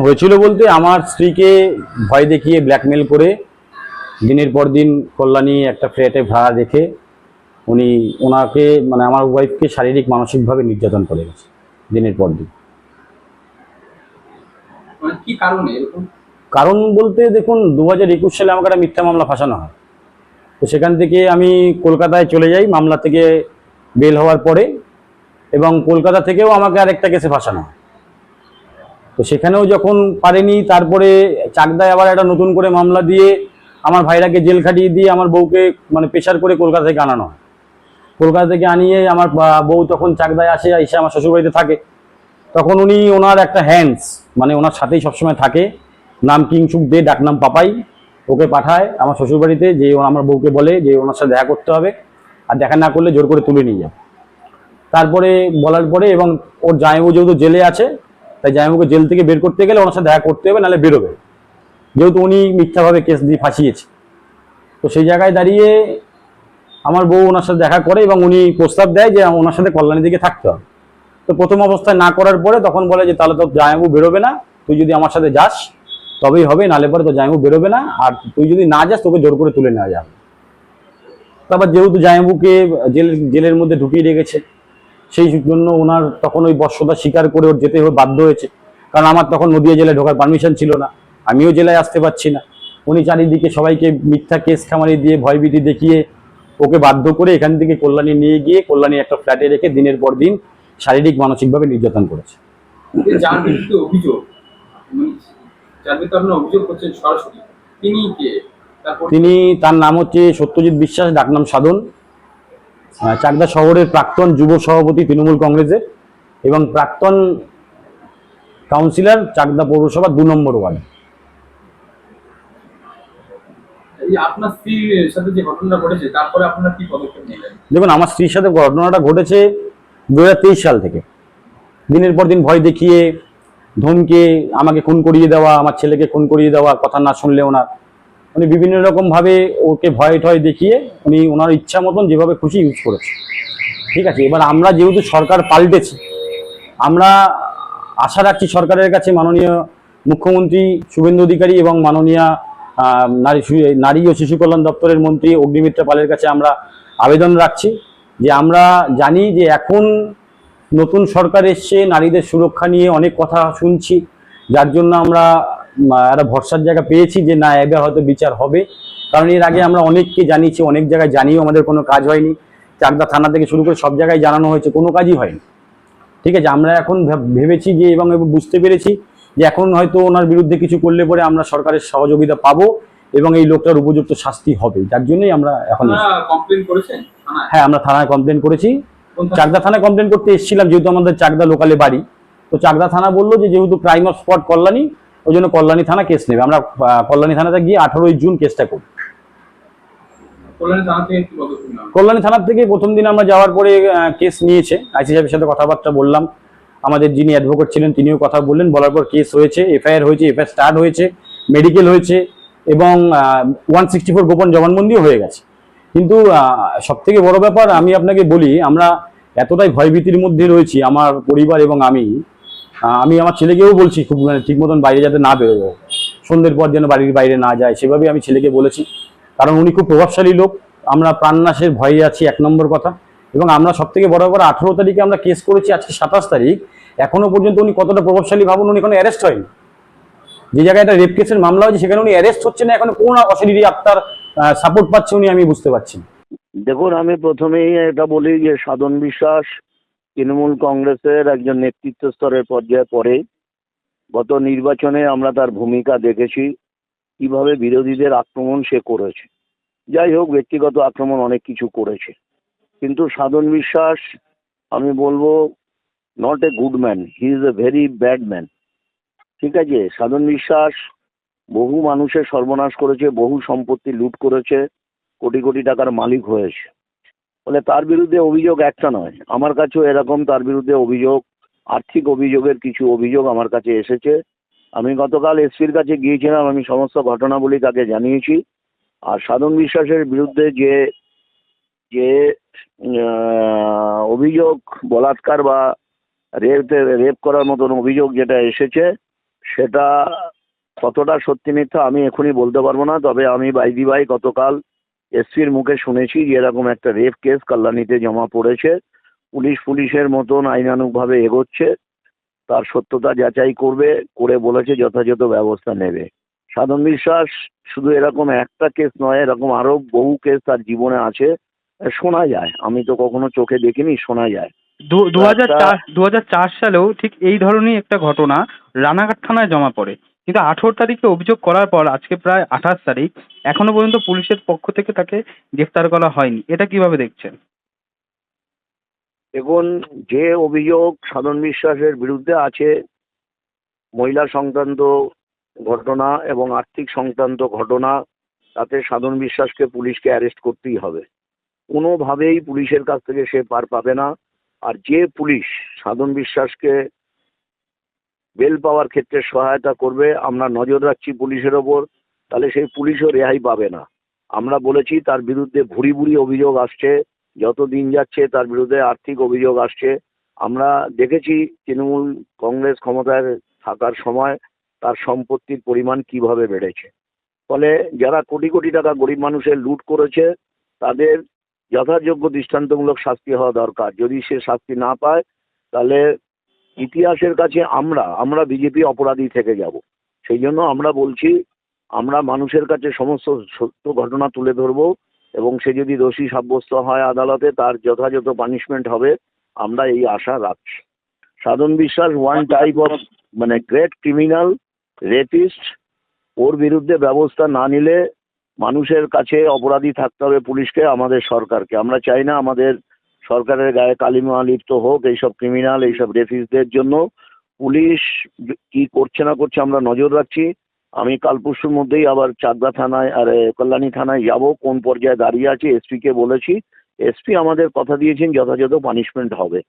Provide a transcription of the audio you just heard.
হয়েছিল বলতে আমার স্ত্রীকে ভয় দেখিয়ে ব্ল্যাকমেল করে দিনের পর দিন কল্যাণী একটা ফ্ল্যাটে ভাড়া রেখে উনি ওনাকে মানে আমার ওয়াইফকে শারীরিক মানসিকভাবে নির্যাতন করে গেছে দিনের পর দিন। মানে কি কারণে এরকম? কারণ বলতে দেখুন 2021 সালে আমাকে একটা মিথ্যা মামলা ফাঁসানো হয়। তো সেখান থেকে আমি কলকাতায় চলে যাই মামলা থেকে বেল হওয়ার পরে, এবং কলকাতা থেকেও আমাকে আরেকটা কেসে ফাঁসানো হয়। তো সেখানেও যখন পারেনি, তারপরে চাকদায় আবার একটা নতুন করে মামলা দিয়ে আমার ভাইরাকে জেল খাটিয়ে দিয়ে আমার বউকে মানে প্রেশার করে কলকাতা থেকে আনানো হয়। কলকাতা থেকে আনিয়ে আমার বউ তখন চাকদায় আসে, এসে আমার শ্বশুরবাড়িতে থাকে। তখন উনি ওনার একটা হ্যান্ডস মানে ওনার সাথেই সবসময় থাকে, নাম কিংসুক দে, ডাকনাম পাপাই, ওকে পাঠায় আমার শ্বশুরবাড়িতে, যে আমার বউকে বলে যে ওনার সাথে দেখা করতে হবে, আর দেখা না করলে জোর করে তুলে নিয়ে যাবে। তারপরে বলার পরে, এবং ওর জামাইবাবু যেহেতু জেলে আছে, তাই জামাইবাবুকে জেল থেকে বের করতে গেলে ওনার সাথে দেখা করতে হবে, নাহলে বেরোবে, যেহেতু উনি মিথ্যাভাবে কেস দিয়ে ফাঁসিয়েছে। তো সেই জায়গায় দাঁড়িয়ে আমার বউ ওনার সাথে দেখা করে এবং উনি প্রস্তাব দেয় যে ওনার সাথে কল্যাণী দিকে থাকতে হবে। তো প্রথম অবস্থায় না করার পরে তখন বলে যে তাহলে তো জামাইবাবু বেরোবে না, তুই যদি আমার সাথে যাস তবেই হবে, নালে পরে তো জামাইবাবু বেরোবে না, আর তুই যদি না যাস তোকে জোর করে তুলে নেওয়া যাবে। তারপর যেহেতু জামাইবাবুকে জেলের মধ্যে ঢুকিয়ে রেখেছে, সেই জন্য ওনার তখন ওই বর্ষতা স্বীকার করে ওর যেতে বাধ্য হয়েছে। কারণ আমার তখন নদিয়া জেলায় ঢোকার পারমিশন ছিল না, আমিও জেলায় আসতে পারছি না। উনি চারিদিকে সবাইকে মিথ্যা কেস খামারি দিয়ে ভয়ভীতি দেখিয়ে ওকে বাধ্য করে এখান থেকে কল্যাণী নিয়ে গিয়ে কল্যাণী একটা ফ্ল্যাটে রেখে দিনের পর দিন শারীরিক মানসিকভাবে নির্যাতন করেছে। যার বিরুদ্ধে অভিযোগ, মানে যার বিরুদ্ধে আপনারা অভিযোগ করছেন সরাসরি, তিনি কে? তার নাম হচ্ছে সত্যজিৎ বিশ্বাস, ডাকনাম সাধন, চাকদা শহরের প্রাক্তন যুব সভাপতি তৃণমূল কংগ্রেসের, এবং প্রাক্তন কাউন্সিলর চাকদা পৌরসভা 2 নম্বর ওয়ার্ড। এই আপনার স্ত্রীর সাথে যে ঘটনাটা ঘটেছে তারপরে আপনারা কি পদক্ষেপ নিলেন? দেখুন, আমার স্ত্রীর সাথে ঘটনাটা ঘটেছে 2023 সাল থেকে। দিনের পর দিন ভয় দেখিয়ে ধমকে আমাকে খুন করিয়ে দেওয়া, আমার ছেলেকে খুন করিয়ে দেওয়া, কথা না শুনলে ওনার উনি বিভিন্ন রকম ভাবে ওকে ভয় টয় দেখিয়ে উনি ওনার ইচ্ছা মতন যেভাবে খুশি ইউজ করেছে। ঠিক আছে, এবার আমরা যেহেতু সরকার পাল্টেছি, আমরা আশা রাখছি সরকারের কাছে, মাননীয় মুখ্যমন্ত্রী শুভেন্দু অধিকারী এবং মাননীয় নারী ও শিশু কল্যাণ দপ্তরের মন্ত্রী অগ্নিমিত্রা পালের কাছে আমরা আবেদন রাখছি যে আমরা জানি যে এখন নতুন সরকার এসছে, নারীদের সুরক্ষা নিয়ে অনেক কথা শুনছি, যার জন্য আমরা একটা ভরসার জায়গা পেয়েছি যে না, এবার হয়তো বিচার হবে। কারণ এর আগে আমরা অনেককে জানিয়েছি, অনেক জায়গায় জানিয়েও আমাদের কোনো কাজ হয়নি। চাকদা থানা থেকে শুরু করে সব জায়গায় জানানো হয়েছে, কোনো কাজই হয়নি। ঠিক আছে, আমরা এখন ভেবেছি যে এবং বুঝতে পেরেছি যে এখন হয়তো ওনার বিরুদ্ধে কিছু করলে পরে আমরা সরকারের সহযোগিতা পাবো এবং এই লোকটার উপযুক্ত শাস্তি হবে, যার জন্যই আমরা এখন। কমপ্লেন করেছেন? হ্যাঁ, আমরা থানায় কমপ্লেন করেছি। চাকদা থানায় কমপ্লেন করতে এসেছিলাম, যেহেতু আমাদের চাকদা লোকালে বাড়ি। তো চাকদা থানা বললো যে যেহেতু ক্রাইম অফ স্পট কল্যাণী, ওই জন্য কল্যাণী থানা কেস নেবে। আমরা কল্যাণী থানাতে গিয়ে 18 জুন কেসটা করি। কল্যাণী থানার থেকে প্রথম দিন আমরা যাওয়ার পরে কেস নিয়েছে, আইসি সাহেবের সাথে কথাবার্তা বললাম, আমাদের যিনি অ্যাডভোকেট ছিলেন তিনিও কথা বললেন, বলার পর কেস হয়েছে, এফআইআর হয়েছে, এফআইআর স্টার্ট হয়েছে, মেডিকেল হয়েছে এবং 164 গোপন জবানবন্দিও হয়ে গেছে। কিন্তু সব থেকে বড় ব্যাপার আমি আপনাকে বলি, আমরা এতটাই ভয়ভীতির মধ্যে রয়েছি আমার পরিবার এবং আমি আমার ছেলেকেও বলছি খুব মানে ঠিক মতন বাইরে যাতে না বেরোয়, সন্ধ্যের পর যেন বাড়ির বাইরে না যায়, সেভাবে আমি ছেলেকে বলেছি। কারণ উনি খুব প্রভাবশালী লোক, আমরা প্রাণনাশের ভয়ে আছি, 1 নম্বর কথা। এবং আমরা সব থেকে বড় ব্যাপার 18 তারিখে আমরা কেস করেছি, আজকে 27 তারিখ, এখনো পর্যন্ত উনি কতটা প্রভাবশালী ভাবুন, উনি এখনো অ্যারেস্ট হয়নি। যে জায়গায় একটা রেপ কেসের মামলা হয়েছে সেখানে উনি অ্যারেস্ট হচ্ছে না, এখন কোন অশরীরী আত্মার সাপোর্ট পাচ্ছে উনি, আমি বুঝতে পারছি। দেখুন, আমি প্রথমেই এটা বলি যে সাধন বিশ্বাস তৃণমূল কংগ্রেসের একজন নেতৃত্ব স্তরের পর্যায়ে পড়ে। গত নির্বাচনে আমরা তার ভূমিকা দেখেছি, কিভাবে বিরোধীদের আক্রমণ সে করেছে। যাই হোক, ব্যক্তিগত আক্রমণ অনেক কিছু করেছে, কিন্তু সাধন বিশ্বাস আমি বলবো not a good man, he is a very bad man. ঠিক আছে, সাধন বিশ্বাস বহু মানুষের সর্বনাশ করেছে, বহু সম্পত্তি লুট করেছে, কোটি কোটি টাকার মালিক হয়েছে। বলে তার বিরুদ্ধে অভিযোগ একটা নয়, আমার কাছেও এরকম তার বিরুদ্ধে অভিযোগ, আর্থিক অভিযোগের কিছু অভিযোগ আমার কাছে এসেছে। আমি গতকাল এসপির কাছে গিয়েছিলাম, আমি সমস্ত ঘটনাবলী তাকে জানিয়েছি। আর সাধন বিশ্বাসের বিরুদ্ধে যে যে অভিযোগ, বলাৎকার বা রেপ করার মতন অভিযোগ যেটা এসেছে, সেটা কতটা সত্যি মিথ্যা আমি এখনই বলতে পারবো না, তবে আমি বাইদি ভাই গতকাল এসপির মুখে শুনেছি যে এরকম একটা রেপ কেস কল্যাণীতে জমা পড়েছে, পুলিশের মতন আইনানুগভাবে এগোচ্ছে, তার সত্যতা যাচাই করবে, করে বলেছে যথাযথ ব্যবস্থা নেবে। সাধন বিশ্বাস শুধু এরকম একটা কেস নয়, এরকম আরো বহু কেস তার জীবনে আছে, শোনা যায়, আমি তো কখনো চোখে দেখিনি, শোনা যায়। 2004 সালেও ঠিক এই ধরনের একটা ঘটনা রানাঘাট থানায় জমা পড়ে, কিন্তু 18 তারিখে অভিযোগ করার পর আজকে প্রায় 28 তারিখ, এখনো পর্যন্ত পুলিশের পক্ষ থেকে তাকে গ্রেফতার করা হয়নি। এটা কিভাবে দেখছেন? দেখুন, যে অভিযোগ সাধন বিশ্বাসের বিরুদ্ধে আছে, মহিলা সংক্রান্ত ঘটনা এবং আর্থিক সংক্রান্ত ঘটনা, তাতে সাধন বিশ্বাসকে পুলিশকে অ্যারেস্ট করতেই হবে। কোনোভাবেই পুলিশের কাছ থেকে সে পার পাবে না। আর যে পুলিশ সাধন বিশ্বাসকে বেল পাওয়ার ক্ষেত্রে সহায়তা করবে, আমরা নজর রাখছি পুলিশের ওপর, তাহলে সেই পুলিশও রেহাই পাবে না। আমরা বলেছি তার বিরুদ্ধে ভুরি ভুরি অভিযোগ আসছে, যত দিন যাচ্ছে তার বিরুদ্ধে আর্থিক অভিযোগ আসছে। আমরা দেখেছি তৃণমূল কংগ্রেস ক্ষমতায় থাকার সময় তার সম্পত্তির পরিমাণ কিভাবে বেড়েছে। ফলে যারা কোটি কোটি টাকা গরিব মানুষের লুট করেছে তাদের যথাযোগ্য দৃষ্টান্তমূলক শাস্তি হওয়া দরকার। যদি সে শাস্তি না পায় তাহলে ইতিহাসের কাছে আমরা বিজেপি অপরাধী থেকে যাব। সেই জন্য আমরা বলছি, আমরা মানুষের কাছে সমস্ত সত্য ঘটনা তুলে ধরবো এবং সে যদি দোষী সাব্যস্ত হয় আদালতে, তার যথাযথ পানিশমেন্ট হবে, আমরা এই আশা রাখছি। Sadhan Biswas one type of great criminal, rapist. ওর বিরুদ্ধে ব্যবস্থা না নিলে মানুষের কাছে অপরাধী থাকতে হবে পুলিশকে, আমাদের সরকারকে। আমরা চাই না আমাদের সরকারের গায়ে কালিমা লিপ্ত হোক এইসব ক্রিমিনাল, এইসব রেফিউজিদের জন্য। পুলিশ কি করছে না করছে আমরা নজর রাখছি। আমি কাল পরশুর মধ্যেই আবার চাকদা থানায় আর কল্যাণী থানায় যাব, কোন পর্যায়ে দাঁড়িয়ে আছে এসপিকে বলেছি। এসপি আমাদের কথা দিয়েছেন যথাযথ পানিশমেন্ট হবে।